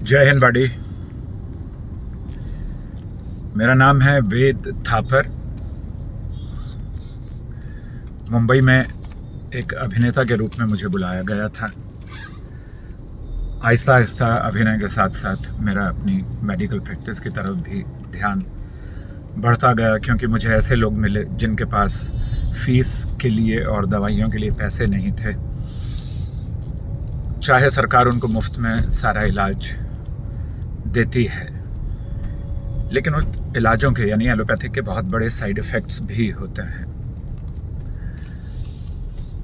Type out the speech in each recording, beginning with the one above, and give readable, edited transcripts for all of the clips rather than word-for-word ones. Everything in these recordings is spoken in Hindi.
जय हिंद बाडी। मेरा नाम है वेद थापर। मुंबई में एक अभिनेता के रूप में मुझे बुलाया गया था। आहिस्ता आहिस्ता अभिनय के साथ साथ मेरा अपनी मेडिकल प्रैक्टिस की तरफ भी ध्यान बढ़ता गया, क्योंकि मुझे ऐसे लोग मिले जिनके पास फीस के लिए और दवाइयों के लिए पैसे नहीं थे, चाहे सरकार उनको मुफ्त में सारा इलाज देती है, लेकिन उन इलाजों के यानी एलोपैथिक के बहुत बड़े साइड इफ़ेक्ट्स भी होते हैं।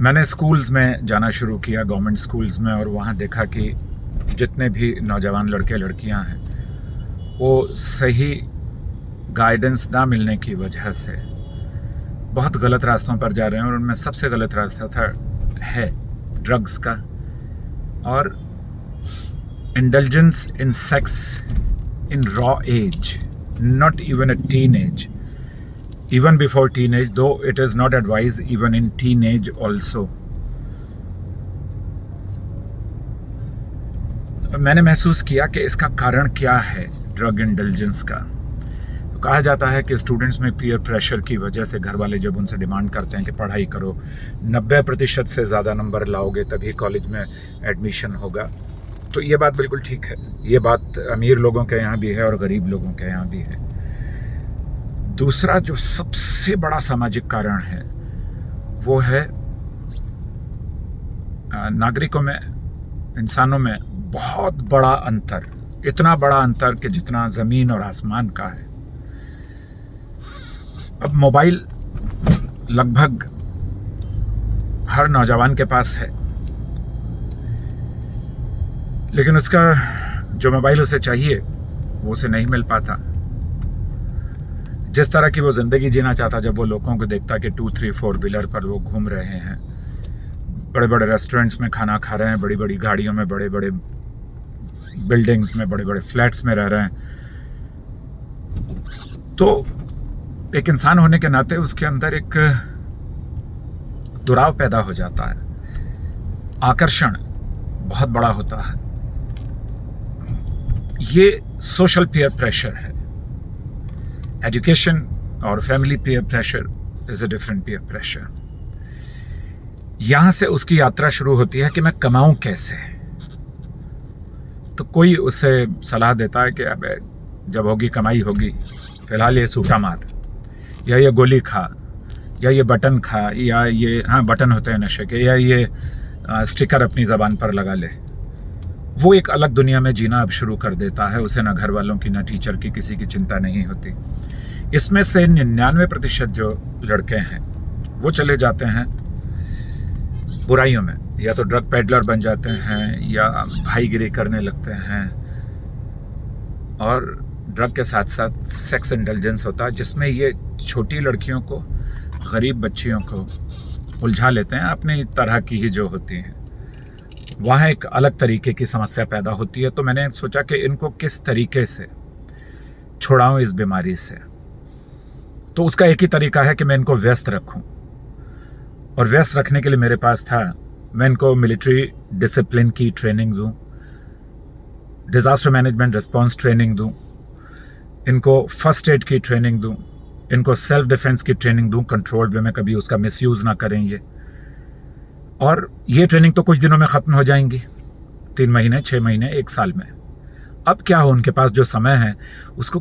मैंने स्कूल्स में जाना शुरू किया, गवर्नमेंट स्कूल्स में, और वहाँ देखा कि जितने भी नौजवान लड़के लड़कियाँ हैं वो सही गाइडेंस ना मिलने की वजह से बहुत गलत रास्तों पर जा रहे हैं, और उनमें सबसे गलत रास्ता है ड्रग्स का और indulgence in sex in raw age, not even a teenage, even before teenage, though it is not advised even in teenage also. मैंने महसूस किया कि इसका कारण क्या है ड्रग इंडल्जेंस का। तो कहा जाता है कि स्टूडेंट्स में पीयर प्रेशर की वजह से घर वाले जब उनसे डिमांड करते हैं कि पढ़ाई करो, 90% से ज़्यादा नंबर लाओगे तभी कॉलेज में एडमिशन होगा, तो ये बात बिल्कुल ठीक है। ये बात अमीर लोगों के यहाँ भी है और गरीब लोगों के यहाँ भी है। दूसरा जो सबसे बड़ा सामाजिक कारण है वो है नागरिकों में, इंसानों में बहुत बड़ा अंतर, इतना बड़ा अंतर कि जितना ज़मीन और आसमान का है। अब मोबाइल लगभग हर नौजवान के पास है, लेकिन उसका जो मोबाइल उसे चाहिए वो उसे नहीं मिल पाता। जिस तरह की वो ज़िंदगी जीना चाहता, जब वो लोगों को देखता कि 2, 3, 4 व्हीलर पर वो घूम रहे हैं, बड़े बड़े रेस्टोरेंट्स में खाना खा रहे हैं, बड़ी बड़ी गाड़ियों में, बड़े बड़े बिल्डिंग्स में, बड़े बड़े फ्लैट्स में रह रहे हैं, तो एक इंसान होने के नाते उसके अंदर एक दुराव पैदा हो जाता है। आकर्षण बहुत बड़ा होता है। ये सोशल पीयर प्रेशर है। एजुकेशन और family peer pressure is a different peer pressure. यहां से उसकी यात्रा शुरू होती है कि मैं कमाऊं कैसे। तो कोई उसे सलाह देता है कि अब जब होगी कमाई होगी, फिलहाल ये सूटा मार, या ये गोली खा, या ये बटन खा, या ये, हाँ बटन होते हैं नशे के, या ये स्टिकर अपनी ज़बान पर लगा ले। वो एक अलग दुनिया में जीना अब शुरू कर देता है। उसे ना घर वालों की, ना टीचर की, किसी की चिंता नहीं होती। इसमें से 99% जो लड़के हैं वो चले जाते हैं बुराइयों में, या तो ड्रग पेडलर बन जाते हैं, या भाईगिरी करने लगते हैं, और ड्रग के साथ साथ सेक्स इंटेलिजेंस होता है, जिसमें ये छोटी लड़कियों को, गरीब बच्चियों को उलझा लेते हैं, अपनी तरह की ही जो होती हैं। वहाँ एक अलग तरीके की समस्या पैदा होती है। तो मैंने सोचा कि इनको किस तरीके से छुड़ाऊं इस बीमारी से। तो उसका एक ही तरीका है कि मैं इनको व्यस्त रखूं, और व्यस्त रखने के लिए मेरे पास था, मैं इनको मिलिट्री डिसिप्लिन की ट्रेनिंग दूं, डिज़ास्टर मैनेजमेंट रिस्पॉन्स ट्रेनिंग दूं, इनको फर्स्ट एड की ट्रेनिंग दूं, इनको सेल्फ डिफेंस की ट्रेनिंग दूं, कंट्रोल्ड वे में, कभी उसका मिसयूज़ ना करें ये। और ये ट्रेनिंग तो कुछ दिनों में ख़त्म हो जाएंगी, 3 महीने, 6 महीने, 1 साल में। अब क्या हो, उनके पास जो समय है उसको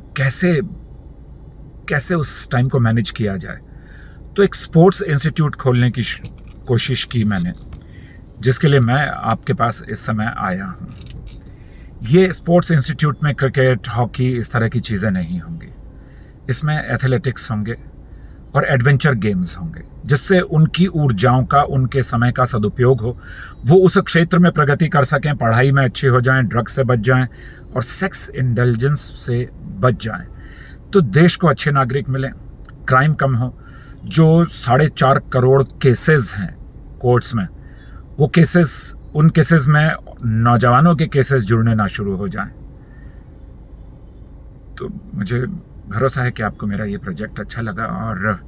कैसे उस टाइम को मैनेज किया जाए। तो एक स्पोर्ट्स इंस्टीट्यूट खोलने की कोशिश की मैंने, जिसके लिए मैं आपके पास इस समय आया हूँ। ये स्पोर्ट्स इंस्टीट्यूट में क्रिकेट, हॉकी, इस तरह की चीज़ें नहीं होंगी। इसमें एथलेटिक्स होंगे और एडवेंचर गेम्स होंगे, जिससे उनकी ऊर्जाओं का, उनके समय का सदुपयोग हो, वो उस क्षेत्र में प्रगति कर सकें, पढ़ाई में अच्छे हो जाएं, ड्रग से बच जाएं और सेक्स इंडल्जेंस से बच जाएं, तो देश को अच्छे नागरिक मिलें, क्राइम कम हो। जो 4.5 करोड़ केसेस हैं कोर्ट्स में, वो केसेस, उन केसेस में नौजवानों के केसेस जुड़ने ना शुरू हो जाएं। तो मुझे भरोसा है कि आपको मेरा ये प्रोजेक्ट अच्छा लगा और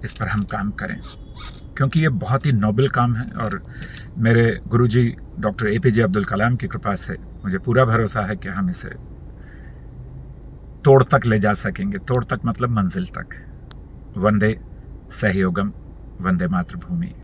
इस पर हम काम करें, क्योंकि ये बहुत ही नोबल काम है, और मेरे गुरुजी डॉक्टर APJ अब्दुल कलाम की कृपा से मुझे पूरा भरोसा है कि हम इसे तोड़ तक ले जा सकेंगे। तोड़ तक मतलब मंजिल तक। वंदे सहयोगम, वंदे मातृभूमि।